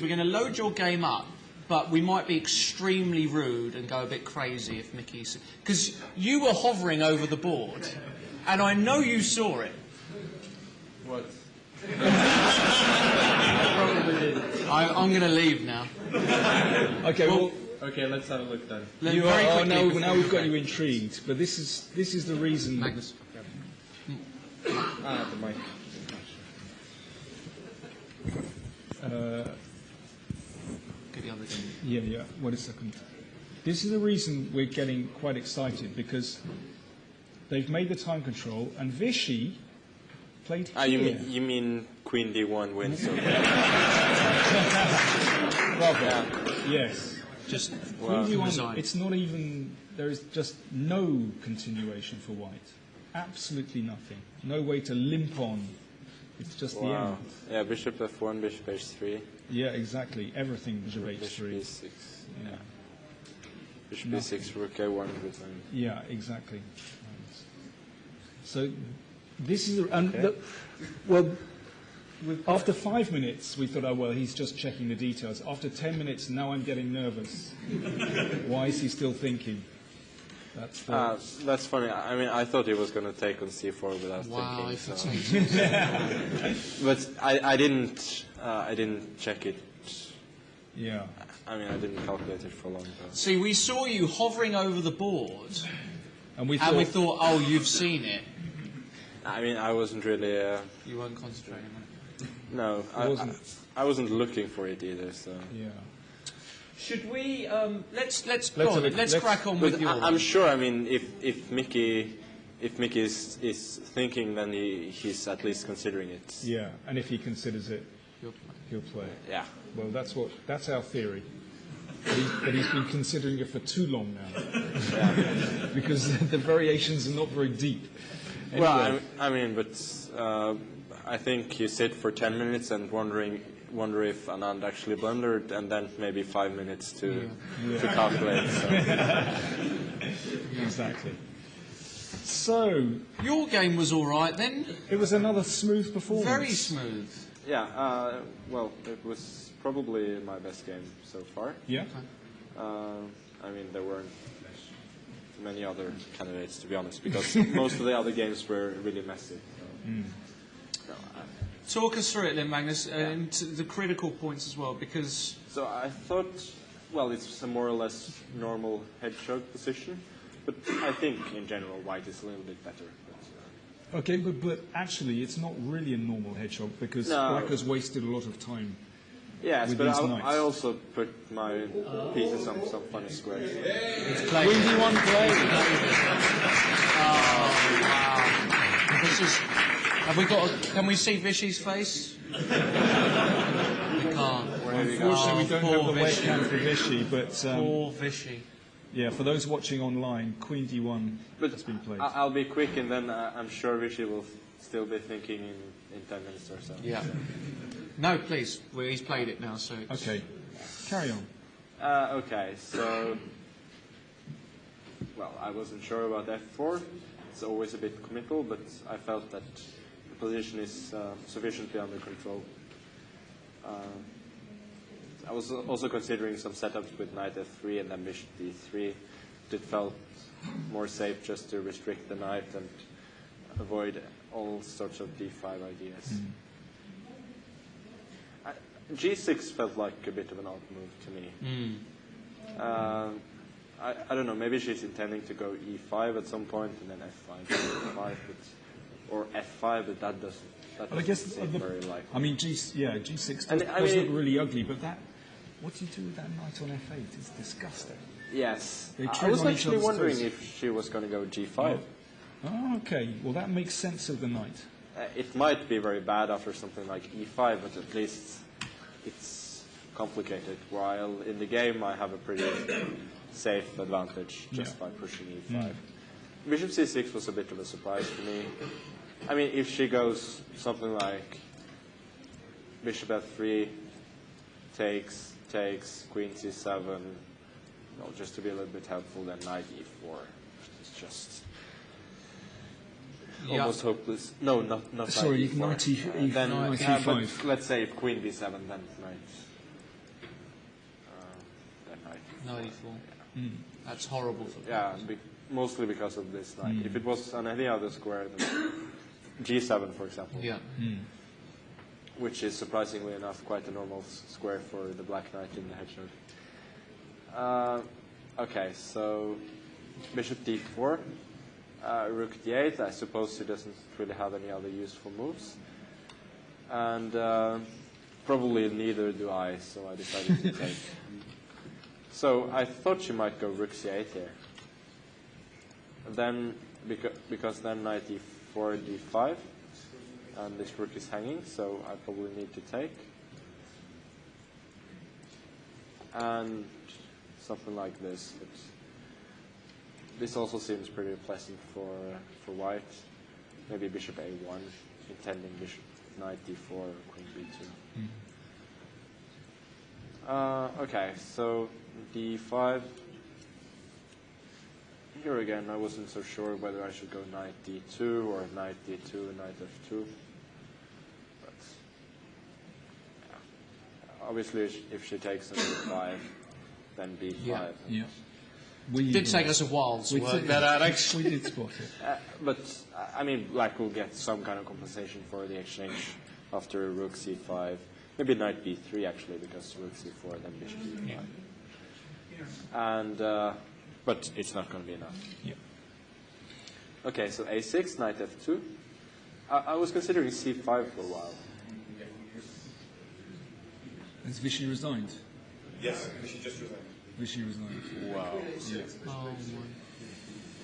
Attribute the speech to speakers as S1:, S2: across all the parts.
S1: we're going to load your game up, but we might be extremely rude and go a bit crazy if Mickey's... Because you were hovering over the board, and I know you saw it.
S2: What?
S1: I'm going to leave now.
S3: Okay, well...
S2: Okay, let's have a look then.
S3: Now we've got you intrigued, but this is the reason...
S1: Magnus.
S2: The mic.
S1: Get the other game.
S3: Yeah, wait a second. This is the reason we're getting quite excited, because they've made the time control, and Vichy played here.
S4: You mean Queen D1 wins?
S3: Bravo. Yes.
S1: Just
S3: Queen D1, it's not even... There is just no continuation for white. Absolutely nothing. No way to limp on. It's just the end.
S4: Yeah, bishop f1, bishop h3.
S3: Yeah, exactly. Everything bishop h3.
S4: Bishop b6.
S3: Yeah.
S4: Bishop b6, rook a1 with them.
S3: Yeah, exactly. So this is... after 5 minutes, we thought, oh, well, he's just checking the details. After 10 minutes, now I'm getting nervous. Why is he still thinking?
S4: That's funny. I mean, I thought he was going to take on c4 without thinking. So. But I didn't check it.
S3: Yeah.
S4: I mean, I didn't calculate it for long.
S1: See, we saw you hovering over the board,
S3: and we thought,
S1: oh, you've seen it.
S4: I mean, I wasn't really...
S1: you weren't concentrating on it?
S4: No, I wasn't looking for it either, so...
S3: Yeah.
S1: Should we... let's crack on with your...
S4: I'm sure, I mean, if Mickey is thinking, then he's at least considering it.
S3: Yeah, and if he considers it, he'll play it.
S4: Yeah.
S3: Well, that's our theory. But he's been considering it for too long now.
S4: Yeah.
S3: Because the variations are not very deep. Anyway.
S4: Well, I mean, but I think you sit for 10 minutes and wonder if Anand actually blundered, and then maybe 5 minutes to calculate. So.
S3: Exactly. So
S1: your game was all right then.
S3: It was another smooth performance.
S1: Very smooth.
S4: Yeah. Well, it was probably my best game so far.
S3: Yeah.
S4: I mean, there weren't many other candidates, to be honest, because most of the other games were really messy. So.
S1: Talk us through it then, Magnus, and the critical points as well, because...
S4: So I thought, well, it's a more or less normal hedgehog position, but I think in general white is a little bit better. But,
S3: okay, but actually it's not really a normal hedgehog, because black has wasted a lot of time.
S4: Yes, but I also put my pieces on some funny squares.
S1: It's playing.
S3: Queen D1 play.
S1: Oh, wow. This is... Have we got? Can we see Vichy's face? We can't.
S3: Unfortunately, we don't have the webcam for Vichy, but
S1: poor Vichy.
S3: Yeah, for those watching online, Queen D1 has been played.
S4: I'll be quick, and then I'm sure Vichy will still be thinking in 10 minutes or so.
S1: Yeah. No, please. Well, he's played it now, so.
S3: Okay. Carry on.
S4: Okay, so. Well, I wasn't sure about f4. It's always a bit committal, but I felt that the position is sufficiently under control. I was also considering some setups with knight f3 and then bishop d3. It felt more safe just to restrict the knight and avoid all sorts of d5 ideas. G6 felt like a bit of an odd move to me. I don't know, maybe she's intending to go e5 at some point and then f5, f5, or f5, but that doesn't seem very likely.
S3: I mean, G6 does look really ugly, but what do you do with that knight on f8? It's disgusting.
S4: Yes. I was actually wondering if she was going to go g5.
S3: Oh, okay. Well, that makes sense of the knight.
S4: It might be very bad after something like e5, but at least it's complicated. While in the game, I have a pretty safe advantage just by pushing e5. Bishop c6 was a bit of a surprise to me. I mean, if she goes something like bishop f3, takes, queen c7, just to be a little bit helpful, then knight e4. It's just almost hopeless. No, not
S3: sorry,
S4: knight e4.
S3: Knight e5.
S4: But let's say if queen b7, then knight. knight.
S1: Knight e4. That's horrible for
S4: Yeah, mostly because of this knight. If it was on any other square, then G7, for example,
S1: Yeah.
S4: which is surprisingly enough quite a normal square for the black knight in the hedgehog. Okay, so bishop d4, rook d8. I suppose he doesn't really have any other useful moves, and probably neither do I. So I decided to take. So I thought she might go rook c8 here. And then because then knight e4, d5, and this rook is hanging, so I probably need to take. And something like this. But this also seems pretty pleasant for white. Maybe bishop a1, intending bishop knight d4, queen b2. Okay, so d5. Here again, I wasn't so sure whether I should go knight d2 or knight d2 and knight f2. But yeah. Obviously, if she takes on d5, then b5.
S1: Yeah.
S3: We
S1: Did take us a while to work that out, actually.
S3: We did spot it.
S4: But I mean, black will get some kind of compensation for the exchange after rook c5. Maybe knight b3 actually, because rook c4 then bishop e5.
S1: Yeah.
S4: And but it's not going to be enough.
S3: Yeah.
S4: Okay, so a6, knight f2. I was considering c5 for a while.
S3: Has Vichy resigned?
S5: Yes, she just resigned.
S3: Vichy resigned.
S4: Wow.
S3: Yeah.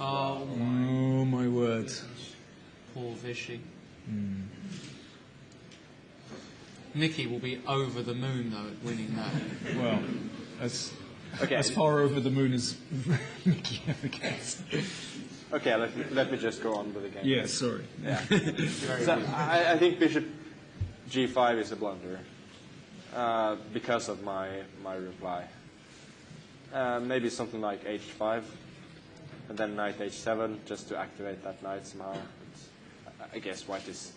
S1: Oh my.
S3: Oh my word.
S1: Poor Vichy. Nikki will be over the moon though at winning that.
S3: Well, as
S4: Okay.
S3: as far over the moon as Mickey ever gets.
S4: Okay, let me just go on with the game.
S3: Yeah, sorry.
S4: Yeah. So I think bishop g5 is a blunder because of my reply. Maybe something like h5, and then knight h7 just to activate that knight somehow. But I guess white is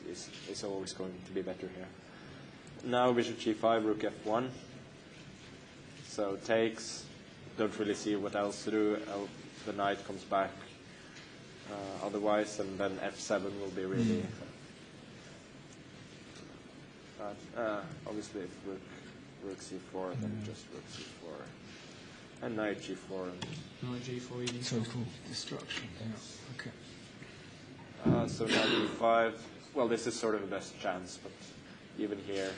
S4: always going to be better here. Now bishop g5, rook f1. So takes. Don't really see what else to do. The knight comes back. Otherwise, and then f7 will be really. Obviously, if rook c4, then just rook c4, and knight g4. And
S1: Knight g4 even.
S3: Total destruction. Yeah. Okay.
S4: so knight e5. Well, this is sort of the best chance, but even here,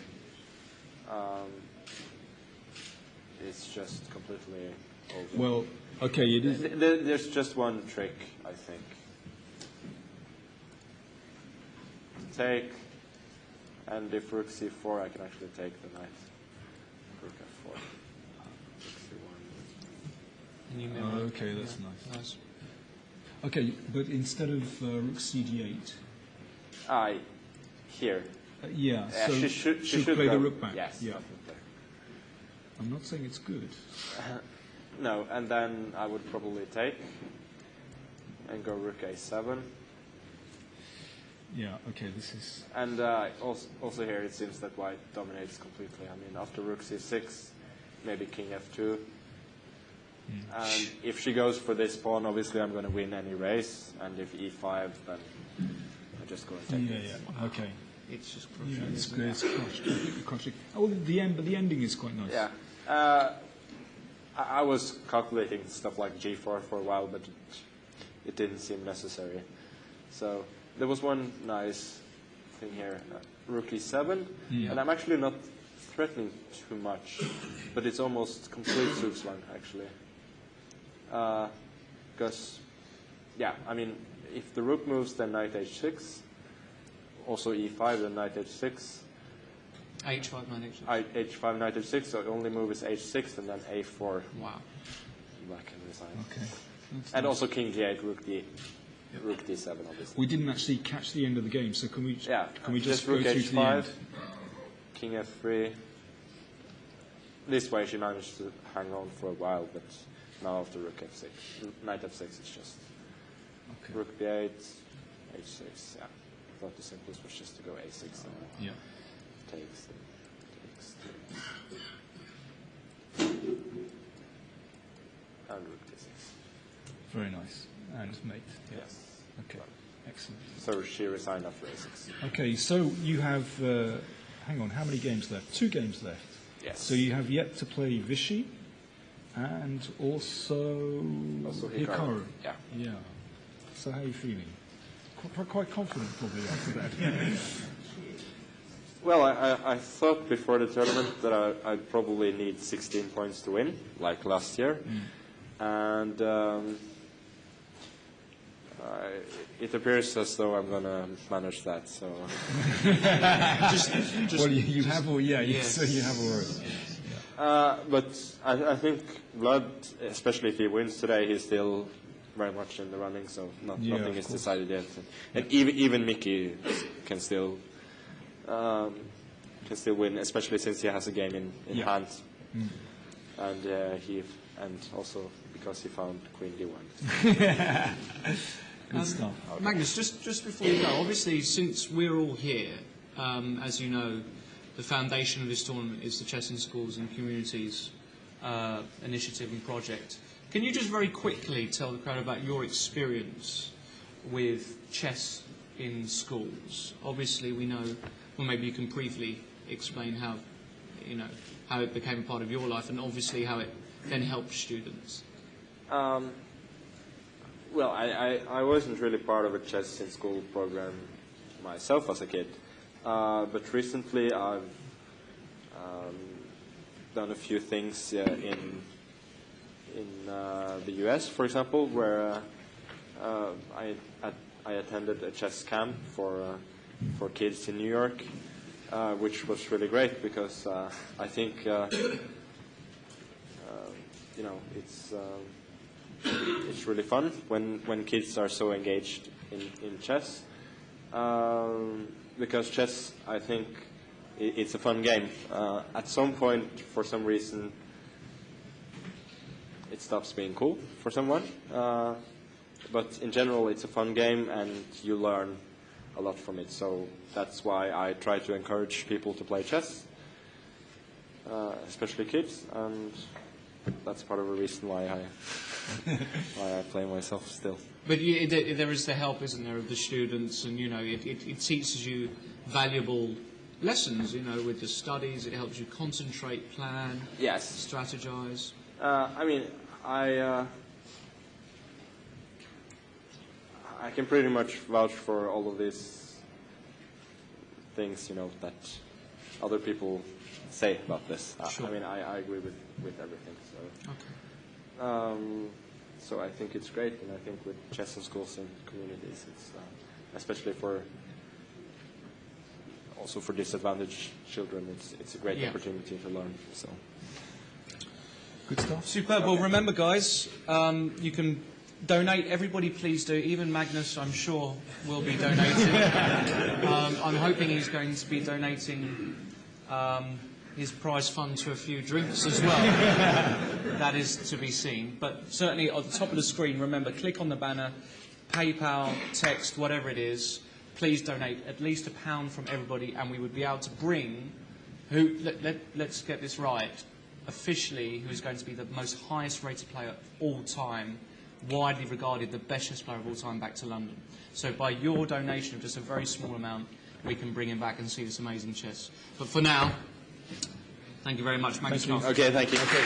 S4: it's just completely over.
S3: Well, okay, you did.
S4: There's just one trick, I think. Take, and if rook c4, I can actually take the knight. Rook f4. Rook c1.
S1: And you mirror.
S3: Okay, that's nice.
S1: Nice.
S3: Okay, but instead of rook cd8,
S4: Here.
S3: yeah, so
S4: she should
S3: play
S4: go,
S3: the rook back.
S4: Yes,
S3: Yeah.
S4: definitely.
S3: I'm not saying it's good.
S4: No, and then I would probably take and go rook a7.
S3: Yeah. Okay, this is.
S4: And also here it seems that white dominates completely. I mean, after rook c6, maybe king f2. And if she goes for this pawn, obviously I'm going to win any race. And if e5, then I just go and take
S3: Yeah.
S4: it.
S3: Yeah. Okay.
S1: It's just
S3: Yeah,
S1: crushing.
S3: it's good. It's crushed. Completely crushing. Oh, but the ending is quite nice.
S4: Yeah. I was calculating stuff like g4 for a while, but it didn't seem necessary. So there was one nice thing here, rook e7, and I'm actually not threatening too much, but it's almost complete Zugzwang, actually. Because, yeah, I mean, if the rook moves, then knight h6, also e5, then knight h6,
S1: h5, knight h6.
S4: h5, knight h6, so the only move is h6, and then a4.
S1: Wow.
S4: Black can resign.
S3: Okay. That's
S4: And
S3: nice.
S4: also king g8, rook d7, obviously.
S3: We didn't actually catch the end of the game, so can we?
S4: Yeah.
S3: Can we just go
S4: rook
S3: through to the end?
S4: h5, king f3. This way she managed to hang on for a while, but now after rook f6, knight f6, it's just
S3: Okay.
S4: rook b8, h6. Yeah. I thought the simplest was just to go a6 and
S3: Yeah.
S4: takes. And rook d6.
S3: Very nice. And mate. Yeah.
S4: Yes.
S3: Okay. Excellent.
S4: So she resigned after a6.
S3: Okay, so you have, hang on, how many games left? 2 games left.
S4: Yes.
S3: So you have yet to play Vichy and also Hikaru.
S4: Yeah.
S3: Yeah. So how are you feeling? Quite confident probably after that.
S4: Well, I thought before the tournament that I'd probably need 16 points to win, like last year. And it appears as though I'm going to manage that. So,
S3: Well, you have already.
S1: Yes.
S3: So you have already.
S4: but I think Vlad, especially if he wins today, he's still very much in the running. So nothing is decided yet. And even Mickey can still win, especially since he has a game in hand, and also because he found Queen D1.
S3: Good stuff.
S1: Magnus, just before you go, obviously, since we're all here, as you know, the foundation of this tournament is the Chess in Schools and Communities initiative and project. Can you just very quickly tell the crowd about your experience with chess in schools? Obviously, we know, well, maybe you can briefly explain how it became a part of your life, and obviously how it then helps students.
S4: Well, I wasn't really part of a chess in school program myself as a kid, but recently I've done a few things in the U.S., for example, where I attended a chess camp for kids in New York, which was really great because I think it's really fun when kids are so engaged in chess, because chess, I think, it's a fun game. At some point, for some reason, it stops being cool for someone. But in general, it's a fun game, and you learn a lot from it. So that's why I try to encourage people to play chess, especially kids, and that's part of the reason why I play myself still.
S1: But there is the help, isn't there, of the students, and it teaches you valuable lessons. With the studies, it helps you concentrate, plan, strategize.
S4: I mean, I can pretty much vouch for all of these things, that other people say about this.
S1: Sure.
S4: I mean, I agree with everything. So.
S1: Okay.
S4: So I think it's great, and I think with chess in schools and communities, it's especially also for disadvantaged children, it's a great opportunity to learn. So.
S3: Good stuff.
S1: Superb. Well, remember, guys, you can donate. Everybody, please do. Even Magnus, I'm sure, will be donating. I'm hoping he's going to be donating his prize fund to a few drinks as well. That is to be seen. But certainly, at the top of the screen, remember, click on the banner, PayPal, text, whatever it is. Please donate at least £1 from everybody, and we would be able to bring, let's get this right, officially, who is going to be the most highest rated player of all time, widely regarded the best chess player of all time, back to London. So by your donation of just a very small amount, we can bring him back and see this amazing chess. But for now, thank you very much, Magnus.
S4: Okay, thank you. Okay.